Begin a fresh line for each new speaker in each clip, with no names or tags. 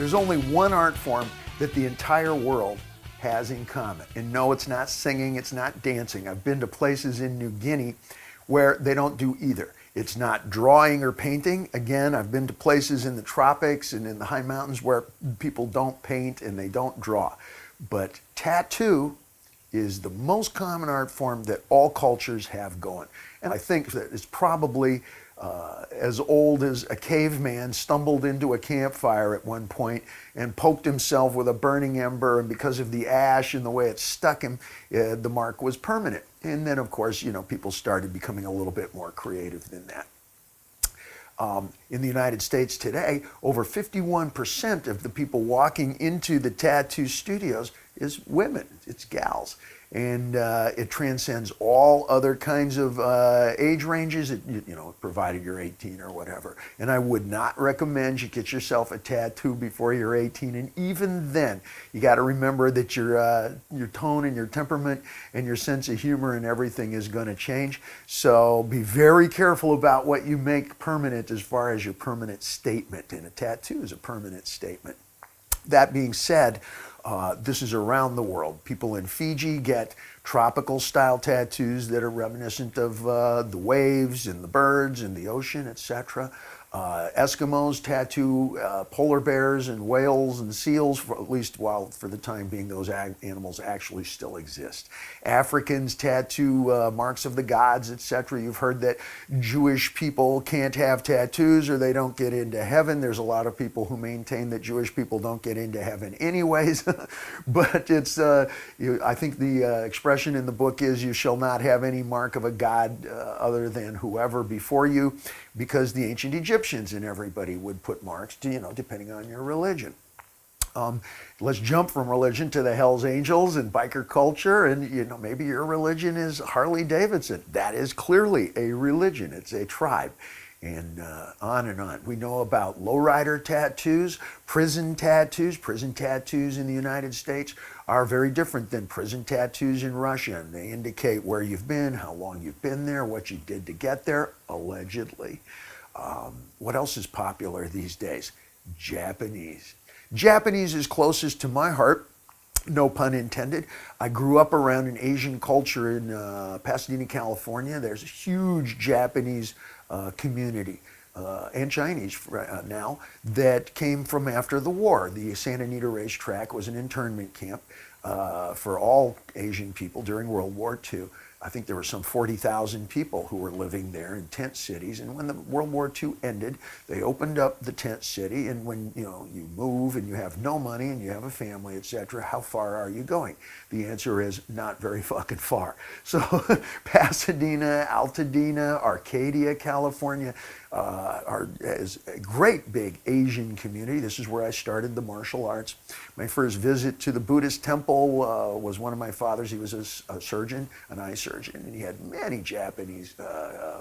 There's only one art form that the entire world has in common. And no, it's not singing, it's not dancing. I've been to places in New Guinea where they don't do either. It's not drawing or painting. Again, I've been to places in the tropics and in the high mountains where people don't paint and they don't draw. But tattoo is the most common art form that all cultures have going. And I think that it's probably as old as a caveman stumbled into a campfire at one point and poked himself with a burning ember, and because of the ash and the way it stuck him, the mark was permanent. And then, of course, people started becoming a little bit more creative than that. In the United States today, over 51% of the people walking into the tattoo studios is women, it's gals. And it transcends all other kinds of age ranges, provided you're 18 or whatever. And I would not recommend you get yourself a tattoo before you're 18. And even then, you got to remember that your tone and your temperament and your sense of humor and everything is going to change. So be very careful about what you make permanent as far as your permanent statement. And a tattoo is a permanent statement. That being said, this is around the world. People in Fiji get tropical style tattoos that are reminiscent of the waves and the birds and the ocean, etc. Eskimos tattoo polar bears and whales and seals, at least while for the time being those animals actually still exist. Africans tattoo marks of the gods, etc. You've heard that Jewish people can't have tattoos or they don't get into heaven. There's a lot of people who maintain that Jewish people don't get into heaven anyways. But it's, I think the expression in the book is, you shall not have any mark of a god other than whoever before you, because the ancient Egyptians and everybody would put marks, depending on your religion. Let's jump from religion to the Hells Angels and biker culture, and maybe your religion is Harley Davidson. That is clearly a religion. It's a tribe. And on and on. We know about lowrider tattoos, prison tattoos. Prison tattoos in the United States are very different than prison tattoos in Russia. And they indicate where you've been, how long you've been there, what you did to get there, allegedly. What else is popular these days? Japanese. Japanese is closest to my heart. No pun intended. I grew up around an Asian culture in Pasadena, California. There's a huge Japanese community and Chinese now that came from after the war. The Santa Anita racetrack was an internment camp for all Asian people during World War II. I think there were some 40,000 people who were living there in tent cities. And when the World War II ended, they opened up the tent city. And when you move and you have no money and you have a family, etc., how far are you going? The answer is not very fucking far. So Pasadena, Altadena, Arcadia, California is a great big Asian community. This is where I started the martial arts. My first visit to the Buddhist temple was one of my father's. He was a surgeon, an eye surgeon, and he had many Japanese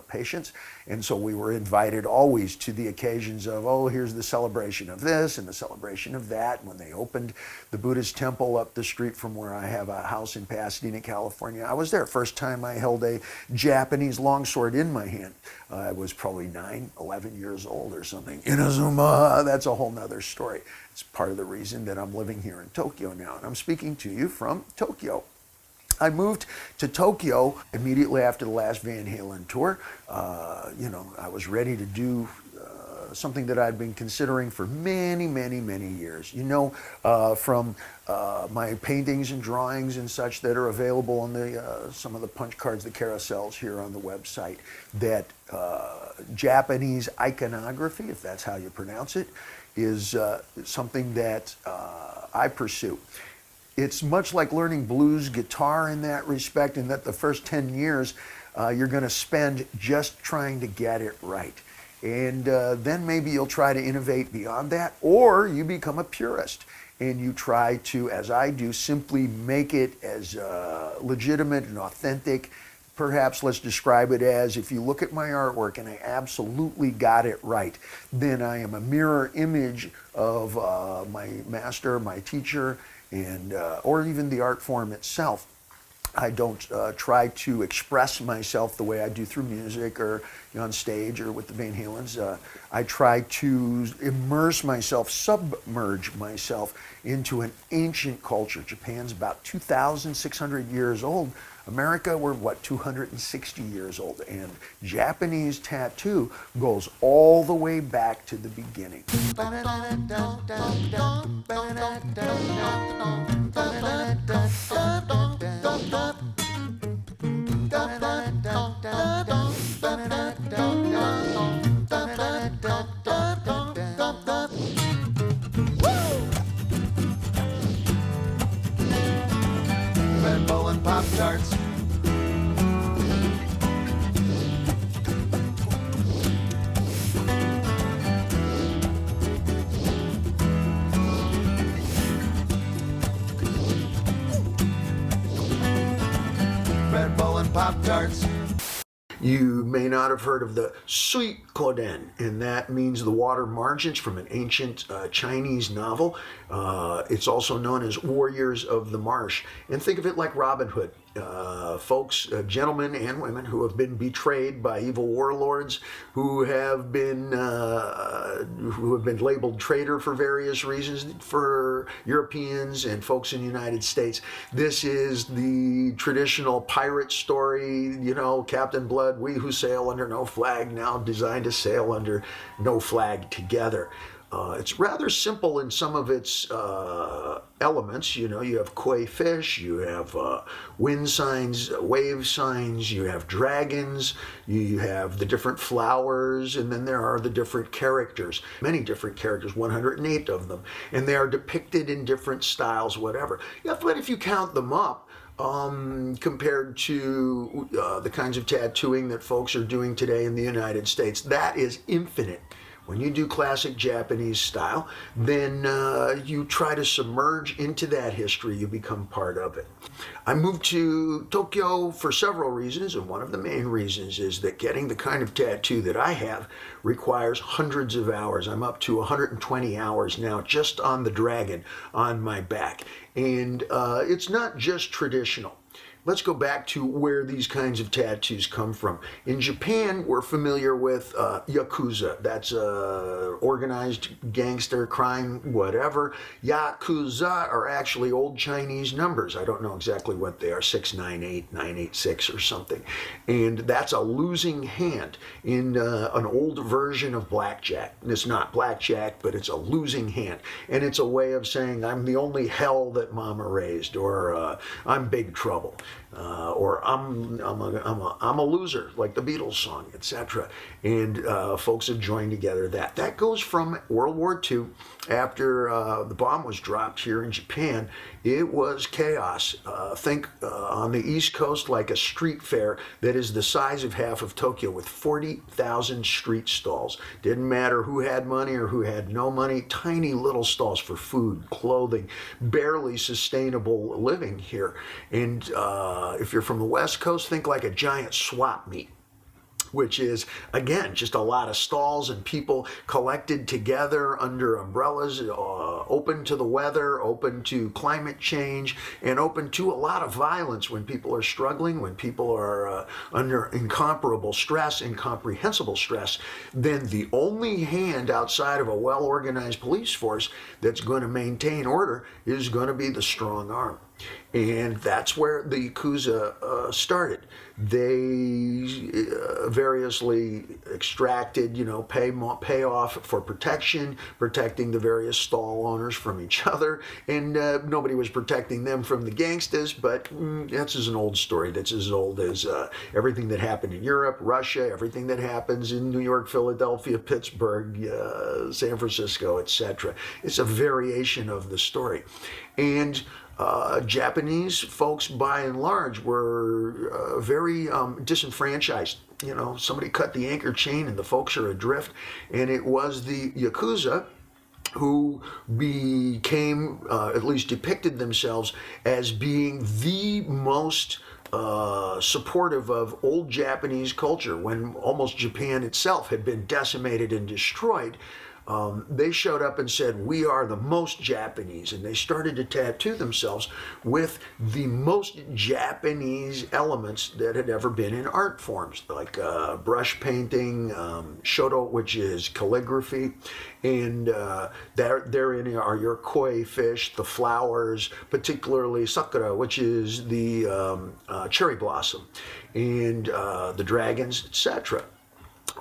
patients. And so we were invited always to the occasions of, here's the celebration of this and the celebration of that. And when they opened the Buddhist temple up the street from where I have a house in Pasadena, California, I was there. First time I held a Japanese longsword in my hand. I was probably 11 years old or something. Inazuma, that's a whole nother story. It's part of the reason that I'm living here in Tokyo now, and I'm speaking to you from Tokyo. I moved to Tokyo immediately after the last Van Halen tour. I was ready to do something that I'd been considering for many, many, many years. From my paintings and drawings and such that are available on some of the punch cards, the carousels here on the website, that Japanese iconography, if that's how you pronounce it, is something that I pursue. It's much like learning blues guitar in that respect, in that the first 10 years you're going to spend just trying to get it right. And then maybe you'll try to innovate beyond that, or you become a purist and you try to, as I do, simply make it as legitimate and authentic. Perhaps let's describe it as, if you look at my artwork and I absolutely got it right, then I am a mirror image of my master, my teacher, and or even the art form itself. I don't try to express myself the way I do through music or on stage or with the Van Halens. I try to immerse myself, submerge myself into an ancient culture. Japan's about 2,600 years old. America, we're what, 260 years old. And Japanese tattoo goes all the way back to the beginning.
Red Bull and Pop-Tarts. Red Bull and Pop-Tarts.
You may not have heard of the Suikoden, and that means the water margins from an ancient Chinese novel. It's also known as Warriors of the Marsh. And think of it like Robin Hood. Folks, gentlemen and women who have been betrayed by evil warlords, who have been labeled traitor for various reasons for Europeans and folks in the United States. This is the traditional pirate story, you know, Captain Blood, we who sail under no flag, now designed to sail under no flag together. It's rather simple in some of its elements. You know, you have koi fish, you have wind signs, wave signs, you have dragons, you have the different flowers, and then there are the different characters, many different characters, 108 of them, and they are depicted in different styles, whatever. Yeah, but if you count them up, compared to the kinds of tattooing that folks are doing today in the United States, that is infinite. When you do classic Japanese style, then you try to submerge into that history, you become part of it. I moved to Tokyo for several reasons, and one of the main reasons is that getting the kind of tattoo that I have requires hundreds of hours. I'm up to 120 hours now just on the dragon on my back. And it's not just traditional. Let's go back to where these kinds of tattoos come from. In Japan, we're familiar with Yakuza. That's organized gangster crime, whatever. Yakuza are actually old Chinese numbers. I don't know exactly what they are, 698, 986 or something. And that's a losing hand in an old version of blackjack. And it's not blackjack, but it's a losing hand. And it's a way of saying, I'm the only hell that mama raised, or I'm big trouble. Or I'm a loser, like the Beatles song, etc. And folks have joined together that. That goes from World War II, after the bomb was dropped here in Japan. It was chaos. Think on the East Coast like a street fair that is the size of half of Tokyo, with 40,000 street stalls. Didn't matter who had money or who had no money, tiny little stalls for food, clothing, barely sustainable living here. And if you're from the West Coast, think like a giant swap meet, which is, again, just a lot of stalls and people collected together under umbrellas, open to the weather, open to climate change, and open to a lot of violence when people are struggling, when people are under incomparable stress, incomprehensible stress. Then the only hand outside of a well-organized police force that's going to maintain order is going to be the strong arm. And that's where the Yakuza started. They variously extracted, pay off for protection, protecting the various stall owners from each other, and nobody was protecting them from the gangsters, but that's an old story. That's as old as everything that happened in Europe, Russia, everything that happens in New York, Philadelphia, Pittsburgh, San Francisco, etc. It's a variation of the story. And Japanese folks, by and large, were very disenfranchised. Somebody cut the anchor chain and the folks are adrift. And it was the Yakuza who became, at least depicted themselves as being the most supportive of old Japanese culture, when almost Japan itself had been decimated and destroyed. They showed up and said, "We are the most Japanese," and they started to tattoo themselves with the most Japanese elements that had ever been in art forms, like brush painting, shoto, which is calligraphy, and therein are your koi fish, the flowers, particularly sakura, which is the cherry blossom, and the dragons, etc.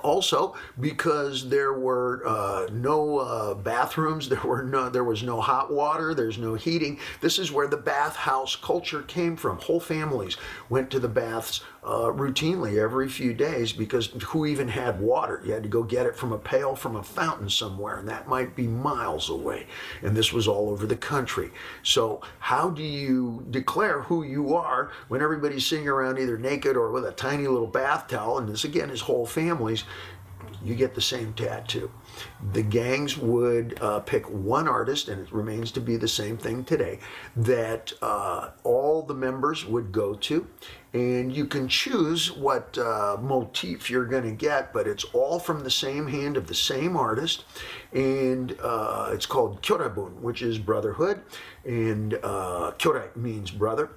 Also, because there were no bathrooms, there was no hot water, there's no heating. This is where the bathhouse culture came from. Whole families went to the baths routinely every few days, because who even had water? You had to go get it from a pail from a fountain somewhere, and that might be miles away. And this was all over the country. So how do you declare who you are when everybody's sitting around either naked or with a tiny little bath towel? And this again is whole families. You get the same tattoo. The gangs would pick one artist, and it remains to be the same thing today, that all the members would go to, and you can choose what motif you're going to get, but it's all from the same hand of the same artist, and it's called kyorabun, which is brotherhood, and kyorei means brother,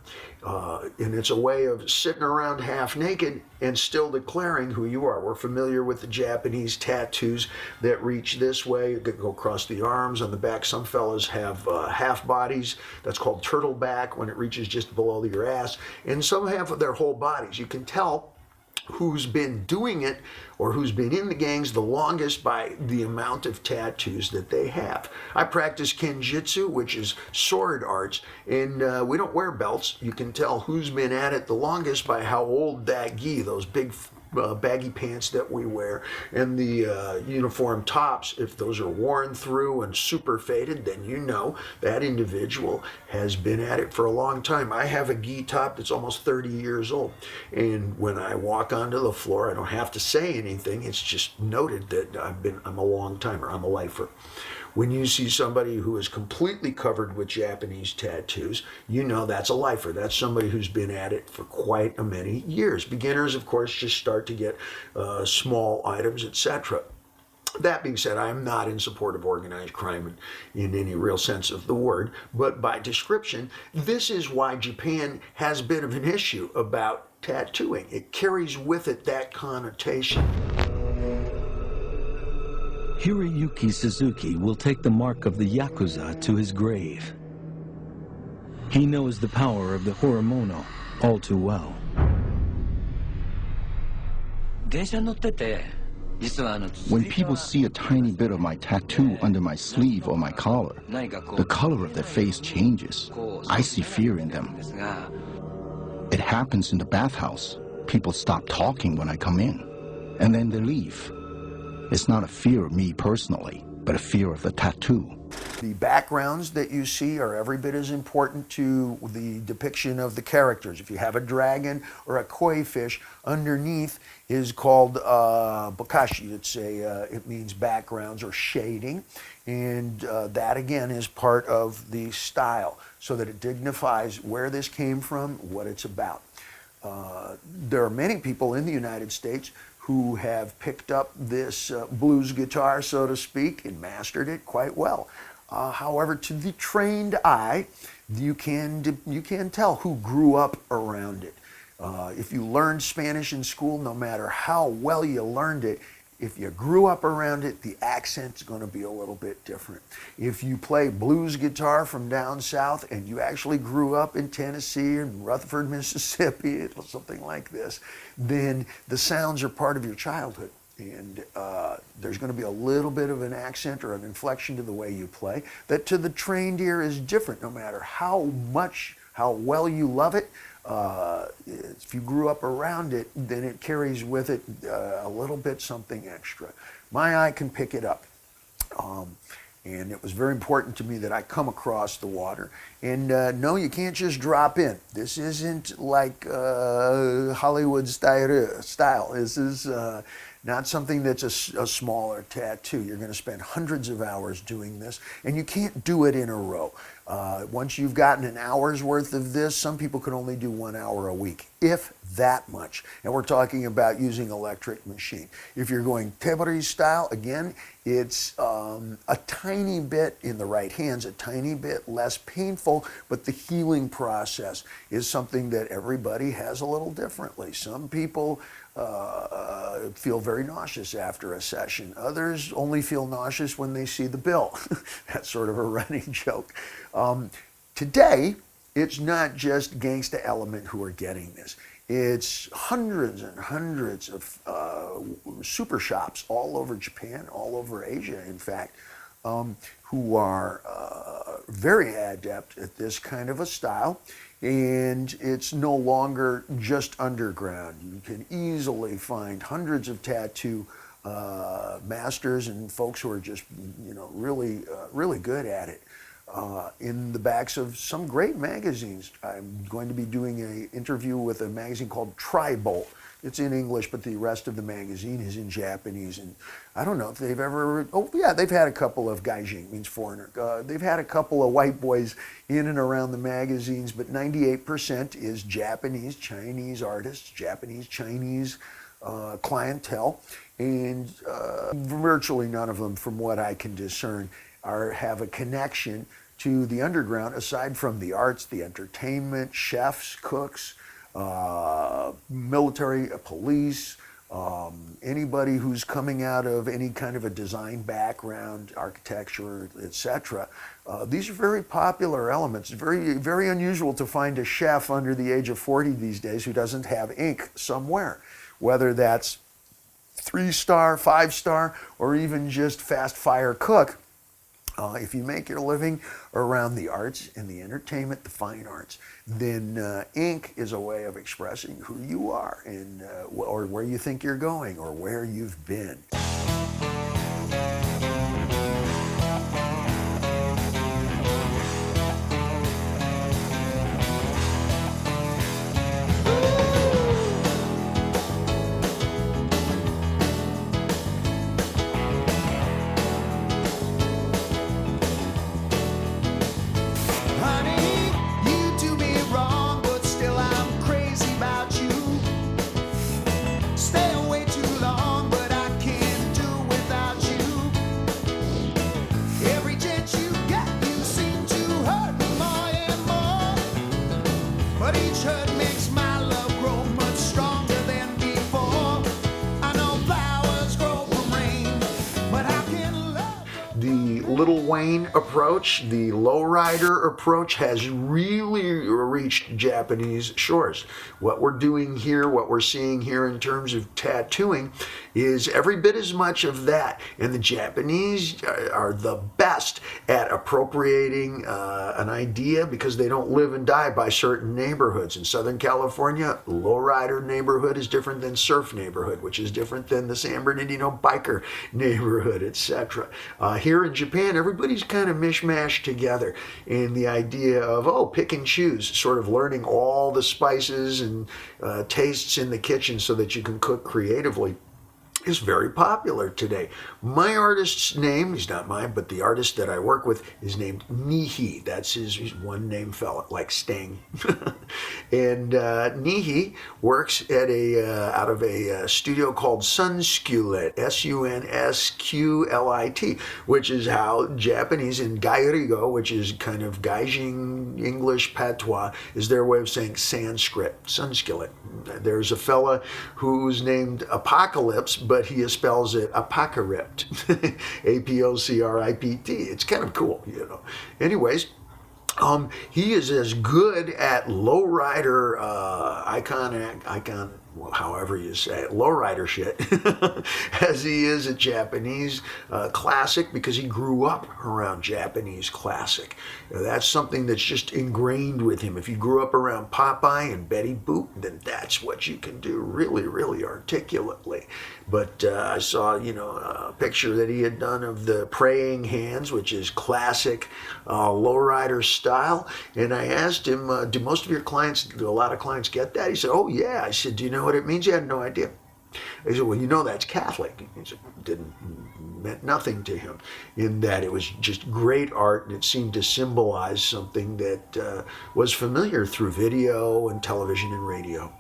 and it's a way of sitting around half naked and still declaring who you are. We're familiar with the Japanese tattoos that reach this way, go across the arms, on the back. Some fellas have half bodies. That's called turtleback, when it reaches just below your ass. And some have their whole bodies. You can tell who's been doing it or who's been in the gangs the longest by the amount of tattoos that they have. I practice kenjutsu, which is sword arts, and we don't wear belts. You can tell who's been at it the longest by how old that gi, those big baggy pants that we wear, and the uniform tops, if those are worn through and super faded, then you know that individual has been at it for a long time. I have a gi top that's almost 30 years old, and when I walk onto the floor, I don't have to say anything. It's just noted that I'm a long timer, I'm a lifer. When you see somebody who is completely covered with Japanese tattoos, you know that's a lifer. That's somebody who's been at it for quite a many years. Beginners, of course, just start to get small items, etc. That being said, I am not in support of organized crime in any real sense of the word, but by description, this is why Japan has a bit of an issue about tattooing. It carries with it that connotation.
Hiroyuki Suzuki will take the mark of the Yakuza to his grave. He knows the power of the Horomono all too well.
When people see a tiny bit of my tattoo under my sleeve or my collar, the color of their face changes. I see fear in them. It happens in the bathhouse. People stop talking when I come in, and then they leave. It's not a fear of me personally, but a fear of the tattoo.
The backgrounds that you see are every bit as important to the depiction of the characters. If you have a dragon or a koi fish, underneath is called bokashi. It means backgrounds or shading, and that again is part of the style, so that it dignifies where this came from, what it's about. There are many people in the United States who have picked up this blues guitar, so to speak, and mastered it quite well. However, to the trained eye, you can tell who grew up around it. If you learned Spanish in school, no matter how well you learned it, if you grew up around it, the accent's going to be a little bit different. If you play blues guitar from down south and you actually grew up in Tennessee and Rutherford, Mississippi, something like this, then the sounds are part of your childhood. And there's going to be a little bit of an accent or an inflection to the way you play that to the trained ear is different, no matter how well you love it. If you grew up around it, then it carries with it a little bit something extra. My eye can pick it up. And it was very important to me that I come across the water. And no, you can't just drop in. This isn't like Hollywood style. This is not something that's a smaller tattoo. You're going to spend hundreds of hours doing this, and you can't do it in a row. Once you've gotten an hour's worth of this, some people can only do 1 hour a week, if that much. And we're talking about using electric machine. If you're going Tebori style, again, it's a tiny bit in the right hands, a tiny bit less painful, but the healing process is something that everybody has a little differently. Some people feel very nauseous after a session. Others only feel nauseous when they see the bill. That's sort of a running joke. Today, it's not just Gangsta Element who are getting this. It's hundreds and hundreds of super shops all over Japan, all over Asia, in fact, who are very adept at this kind of a style. And it's no longer just underground. You can easily find hundreds of tattoo masters and folks who are just, really good at it. In the backs of some great magazines. I'm going to be doing an interview with a magazine called Tribolt. It's in English, but the rest of the magazine is in Japanese. And I don't know if they've ever, they've had a couple of gaijin, means foreigner. They've had a couple of white boys in and around the magazines, but 98% is Japanese, Chinese artists, Japanese, Chinese clientele. And virtually none of them, from what I can discern, have a connection to the underground, aside from the arts, the entertainment, chefs, cooks, military, police, anybody who's coming out of any kind of a design background, architecture, etc. These are very popular elements. Very, very unusual to find a chef under the age of 40 these days who doesn't have ink somewhere, whether that's 3-star, 5-star, or even just fast fire cook. If you make your living around the arts and the entertainment, the fine arts, then ink is a way of expressing who you are and or where you think you're going or where you've been. Little Wayne approach, the lowrider approach, has really reached Japanese shores. What we're doing here, what we're seeing here in terms of tattooing, is every bit as much of that. And the Japanese are the best at appropriating an idea because they don't live and die by certain neighborhoods. In Southern California, lowrider neighborhood is different than surf neighborhood, which is different than the San Bernardino biker neighborhood, etc. Here in Japan, everybody's kind of mishmashed together in the idea of, pick and choose, sort of learning all the spices and tastes in the kitchen so that you can cook creatively, is very popular today. My artist's name, he's not mine, but the artist that I work with is named Nihi. That's he's one name fella, like Sting. And Nihi works at out of a studio called Sunskulit, Sunsqlit, which is how Japanese in Gairigo, which is kind of Gaijin English patois, is their way of saying Sanskrit, Sunskillet. There's a fella who's named Apocalypse, but he spells it Apocrypt, Apocript. It's kind of cool, Anyways, he is as good at lowrider icon, however you say it, lowrider shit, as he is a Japanese classic, because he grew up around Japanese classic. That's something that's just ingrained with him. If you grew up around Popeye and Betty Boop, then that's what you can do really, really articulately. But I saw, a picture that he had done of the praying hands, which is classic lowrider style. And I asked him, do a lot of clients get that? He said, oh yeah. I said, do you know what it means? He had no idea. I said, well, you know that's Catholic. He said, meant nothing to him, in that it was just great art, and it seemed to symbolize something that was familiar through video and television and radio.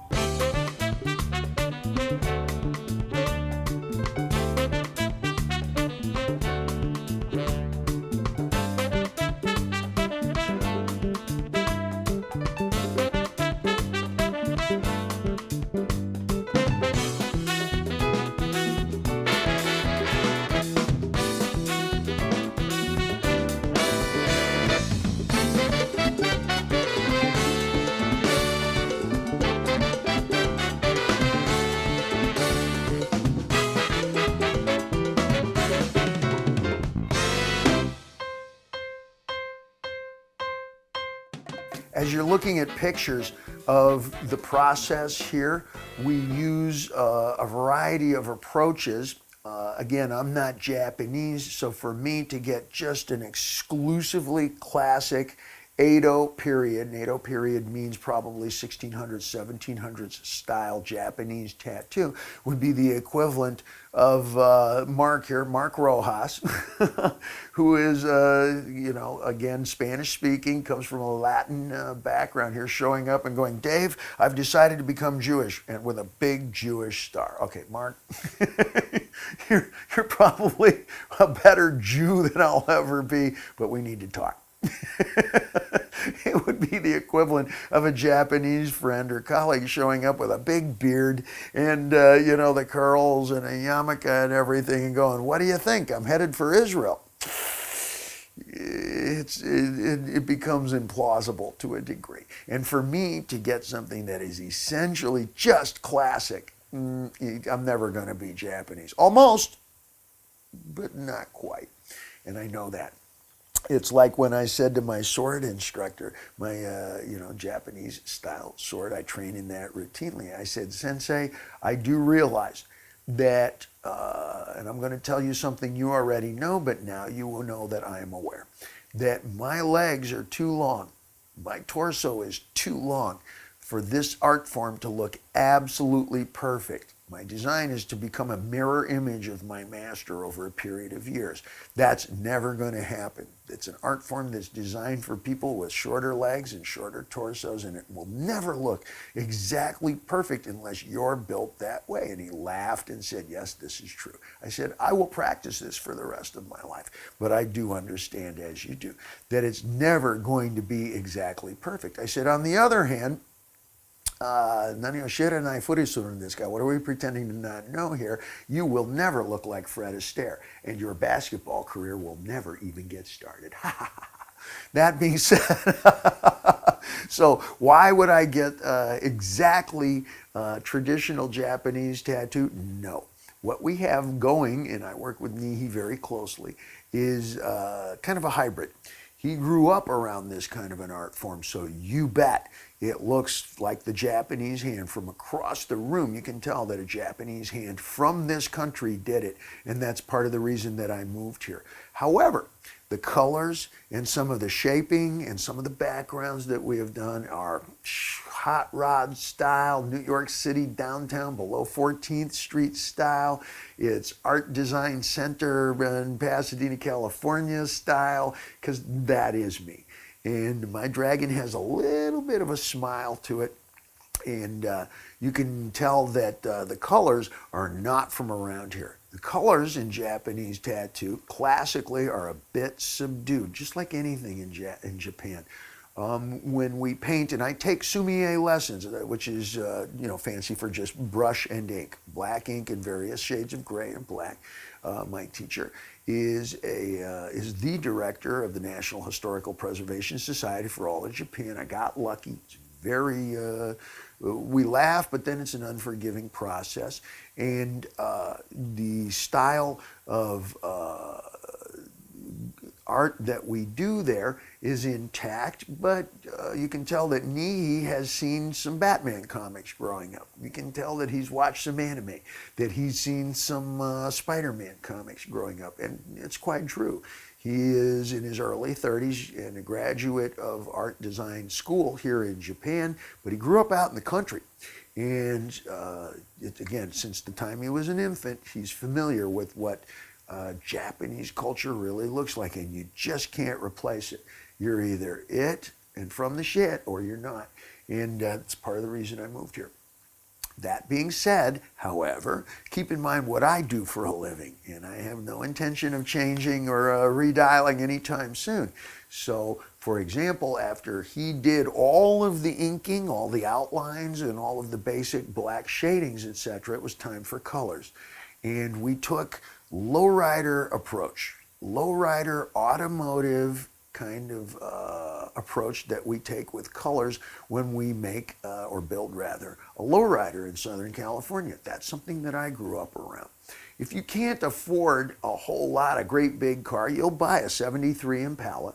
As you're looking at pictures of the process here, we use a variety of approaches. Again, I'm not Japanese, so for me to get just an exclusively classic Edo period, and Edo period means probably 1600s, 1700s style Japanese tattoo, would be the equivalent of Mark here, Mark Rojas, who is, again, Spanish speaking, comes from a Latin background here, showing up and going, Dave, I've decided to become Jewish, and with a big Jewish star. Okay, Mark, you're probably a better Jew than I'll ever be, but we need to talk. It would be the equivalent of a Japanese friend or colleague showing up with a big beard and, the curls and a yarmulke and everything and going, what do you think? I'm headed for Israel. It becomes implausible to a degree. And for me to get something that is essentially just classic, I'm never going to be Japanese. Almost, but not quite. And I know that. It's like when I said to my sword instructor, my Japanese style sword, I train in that routinely. I said, Sensei, I do realize that, and I'm going to tell you something you already know, but now you will know that I am aware, that my legs are too long, my torso is too long for this art form to look absolutely perfect. My design is to become a mirror image of my master over a period of years. That's never going to happen. It's an art form that's designed for people with shorter legs and shorter torsos, and it will never look exactly perfect unless you're built that way. And he laughed and said, yes, this is true. I said, I will practice this for the rest of my life, but I do understand, as you do, that it's never going to be exactly perfect. I said, on the other hand, what are we pretending to not know here? You will never look like Fred Astaire, and your basketball career will never even get started. That being said, so why would I get exactly traditional Japanese tattoo? No. What we have going, and I work with Nihi very closely, is kind of a hybrid. He grew up around this kind of an art form, so you bet it looks like the Japanese hand from across the room. You can tell that a Japanese hand from this country did it, and that's part of the reason that I moved here. However, the colors and some of the shaping and some of the backgrounds that we have done are hot rod style, New York City downtown below 14th Street style. It's Art Design Center in Pasadena, California style, because that is me. And my dragon has a little bit of a smile to it. And you can tell that the colors are not from around here. The colors in Japanese tattoo classically are a bit subdued, just like anything in Japan. When we paint, and I take sumie lessons, which is fancy for just brush and ink, black ink in various shades of gray and black. My teacher is the director of the National Historical Preservation Society for all of Japan. I got lucky. It's very we laugh, but then it's an unforgiving process. And the style of art that we do there is intact, but you can tell that Nihi has seen some Batman comics growing up. You can tell that he's watched some anime, that he's seen some Spider-Man comics growing up, and it's quite true. He is in his early 30s and a graduate of art design school here in Japan, but he grew up out in the country. And again, since the time he was an infant, he's familiar with what Japanese culture really looks like, and you just can't replace it. You're either it and from the shit, or you're not. And that's part of the reason I moved here. That being said, however, keep in mind what I do for a living, and I have no intention of changing or redialing anytime soon. So, for example, after he did all of the inking, all the outlines, and all of the basic black shadings, etc., it was time for colors. And we took lowrider approach, lowrider automotive kind of approach that we take with colors when we make, or build rather, a lowrider in Southern California. That's something that I grew up around. If you can't afford a whole lot of great big car, you'll buy a 73 Impala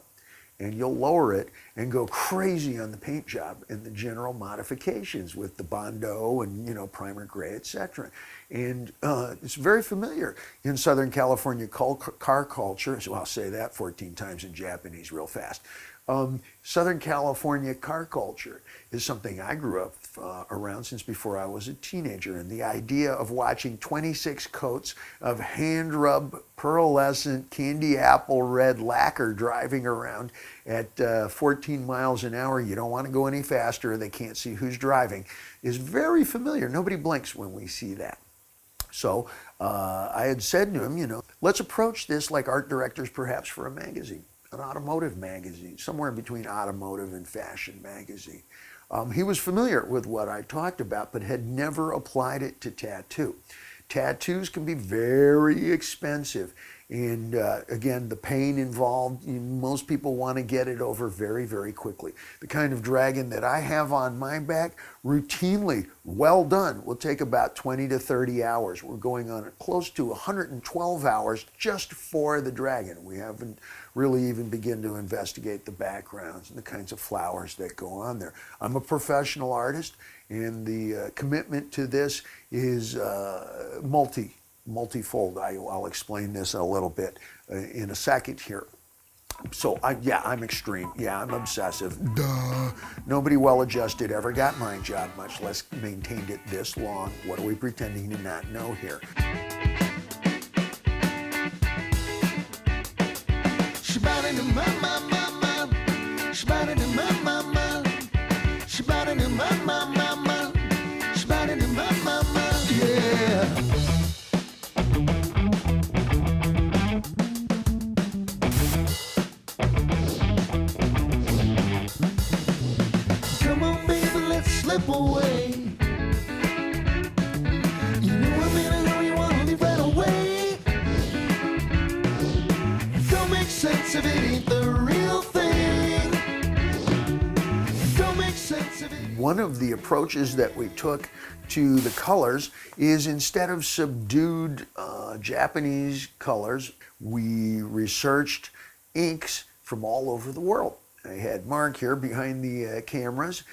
and you'll lower it and go crazy on the paint job and the general modifications with the Bondo and, you know, primer gray, etc. And it's very familiar in Southern California car culture. So I'll say that 14 times in Japanese real fast. Southern California car culture is something I grew up around since before I was a teenager. And the idea of watching 26 coats of hand-rubbed, pearlescent, candy apple red lacquer driving around at 14 miles an hour, you don't want to go any faster, they can't see who's driving, is very familiar. Nobody blinks when we see that. So I had said to him, you know, let's approach this like art directors perhaps for a magazine, an automotive magazine, somewhere between automotive and fashion magazine. He was familiar with what I talked about, but had never applied it to tattoo. Tattoos can be very expensive. And again, the pain involved, most people want to get it over very, very quickly. The kind of dragon that I have on my back, routinely, well done, will take about 20 to 30 hours. We're going on close to 112 hours just for the dragon. We haven't really even begun to investigate the backgrounds and the kinds of flowers that go on there. I'm a professional artist, and the commitment to this is multifold. I'll explain this a little bit in a second here. So I'm extreme. Yeah, I'm obsessive. Duh. Nobody well-adjusted ever got my job, much less maintained it this long. What are we pretending to not know here?
Slip away. You know I'm in a hurry, wanna leave right away. Don't make sense of it, ain't the real thing. Don't make sense of it.
One of the approaches that we took to the colors is, instead of subdued Japanese colors, we researched inks from all over the world. I had Mark here behind the cameras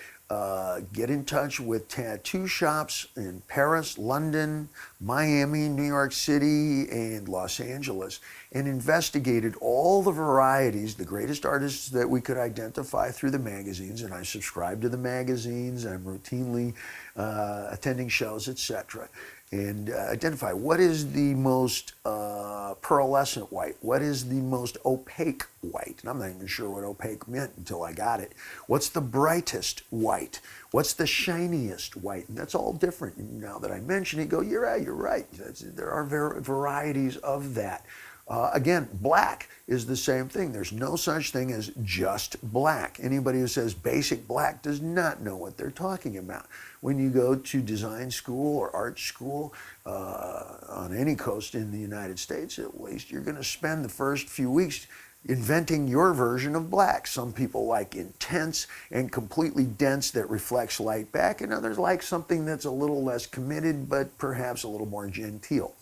get in touch with tattoo shops in Paris, London, Miami, New York City, and Los Angeles, and investigated all the varieties, the greatest artists that we could identify through the magazines. And I subscribe to the magazines. I'm routinely attending shows, etc. And identify what is the most pearlescent white, what is the most opaque white, and I'm not even sure what opaque meant until I got it. What's the brightest white? What's the shiniest white? And that's all different. And now that I mention it, go, you're right. There are varieties of that. Again, black is the same thing. There's no such thing as just black. Anybody who says basic black does not know what they're talking about. When you go to design school or art school on any coast in the United States, at least, you're going to spend the first few weeks inventing your version of black. Some people like intense and completely dense that reflects light back, and others like something that's a little less committed but perhaps a little more genteel.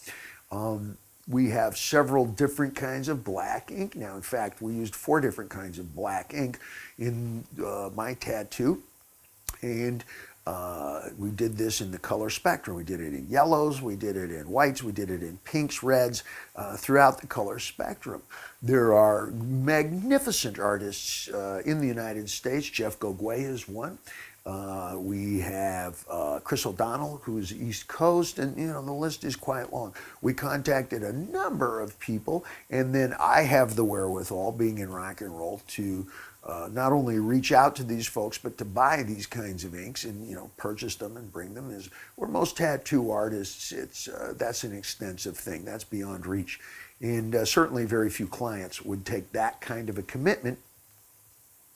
We have several different kinds of black ink now. In fact, we used 4 different kinds of black ink in my tattoo, and we did this in the color spectrum. We did it in yellows, we did it in whites, we did it in pinks, reds, throughout the color spectrum. There are magnificent artists in the United States. Jeff Gogwe is one. We have have Chris O'Donnell, who's East Coast, and the list is quite long. We contacted a number of people, and then I have the wherewithal, being in rock and roll, to not only reach out to these folks, but to buy these kinds of inks and purchase them and bring them. Is where most tattoo artists, that's an extensive thing. That's beyond reach, and certainly very few clients would take that kind of a commitment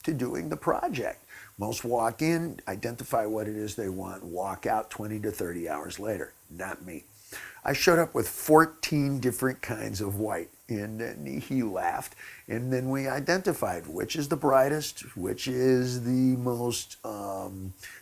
to doing the project. Most walk in, identify what it is they want, walk out 20 to 30 hours later. Not me. I showed up with 14 different kinds of white, and he laughed. And then we identified which is the brightest, which is the most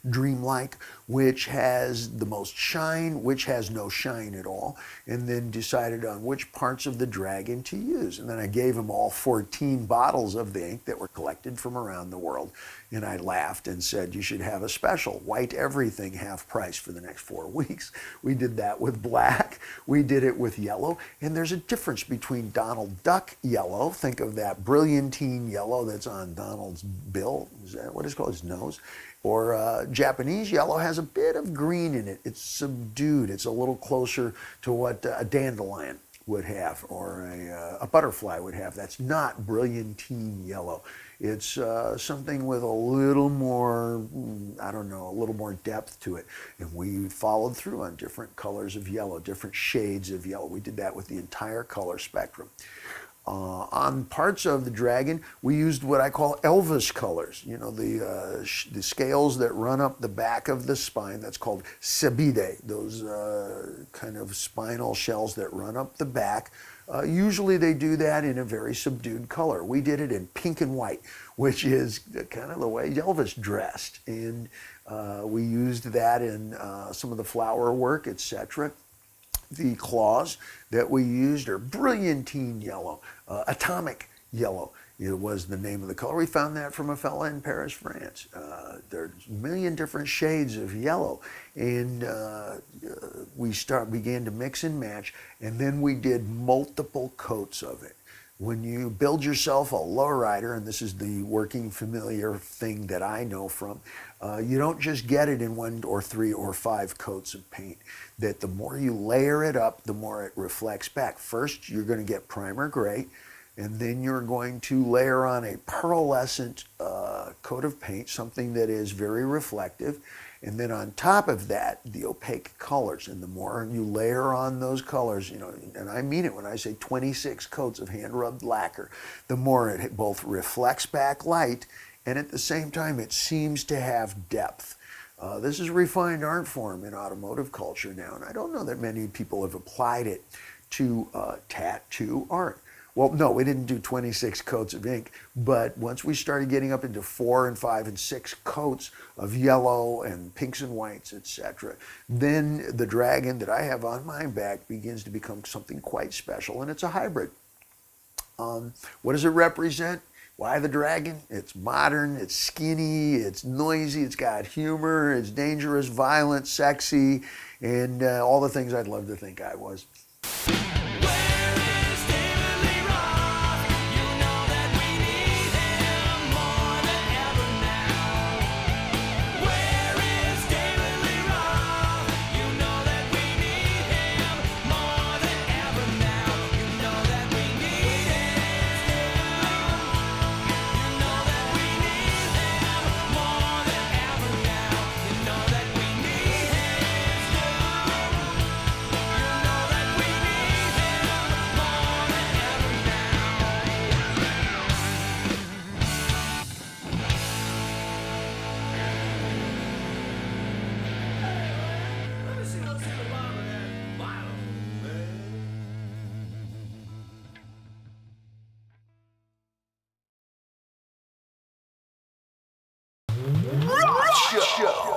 dreamlike, which has the most shine, which has no shine at all, and then decided on which parts of the dragon to use. And then I gave him all 14 bottles of the ink that were collected from around the world. And I laughed and said, you should have a special, white everything, half price for the next 4 weeks. We did that with black. We did it with yellow. And there's a difference between Donald Duck yellow, think of that brilliantine yellow that's on Donald's bill, is that what it's called, his nose? Or Japanese yellow has a bit of green in it. It's subdued. It's a little closer to what a dandelion would have, or a butterfly would have. That's not brilliantine yellow. It's something with a little more, a little more depth to it. And we followed through on different colors of yellow, different shades of yellow. We did that with the entire color spectrum. On parts of the dragon, we used what I call Elvis colors. The scales that run up the back of the spine, that's called sebide, those kind of spinal shells that run up the back. Usually they do that in a very subdued color. We did it in pink and white, which is kind of the way Elvis dressed. And we used that in some of the flower work, etc. The claws that we used are brilliantine yellow, atomic yellow. It was the name of the color. We found that from a fella in Paris, France. There's a million different shades of yellow, and we began to mix and match, and then we did multiple coats of it. When you build yourself a lowrider, and this is the working familiar thing that I know from, you don't just get it in 1 or 3 or 5 coats of paint. That the more you layer it up, the more it reflects back. First, you're going to get primer gray, and then you're going to layer on a pearlescent coat of paint, something that is very reflective. And then on top of that, the opaque colors. And the more you layer on those colors, and I mean it when I say 26 coats of hand-rubbed lacquer, the more it both reflects back light, and at the same time, it seems to have depth. This is a refined art form in automotive culture now, and I don't know that many people have applied it to tattoo art. Well, no, we didn't do 26 coats of ink, but once we started getting up into 4 and 5 and 6 coats of yellow and pinks and whites, etc., then the dragon that I have on my back begins to become something quite special, and it's a hybrid. What does it represent? Why the dragon? It's modern, it's skinny, it's noisy, it's got humor, it's dangerous, violent, sexy, and all the things I'd love to think I was. Show.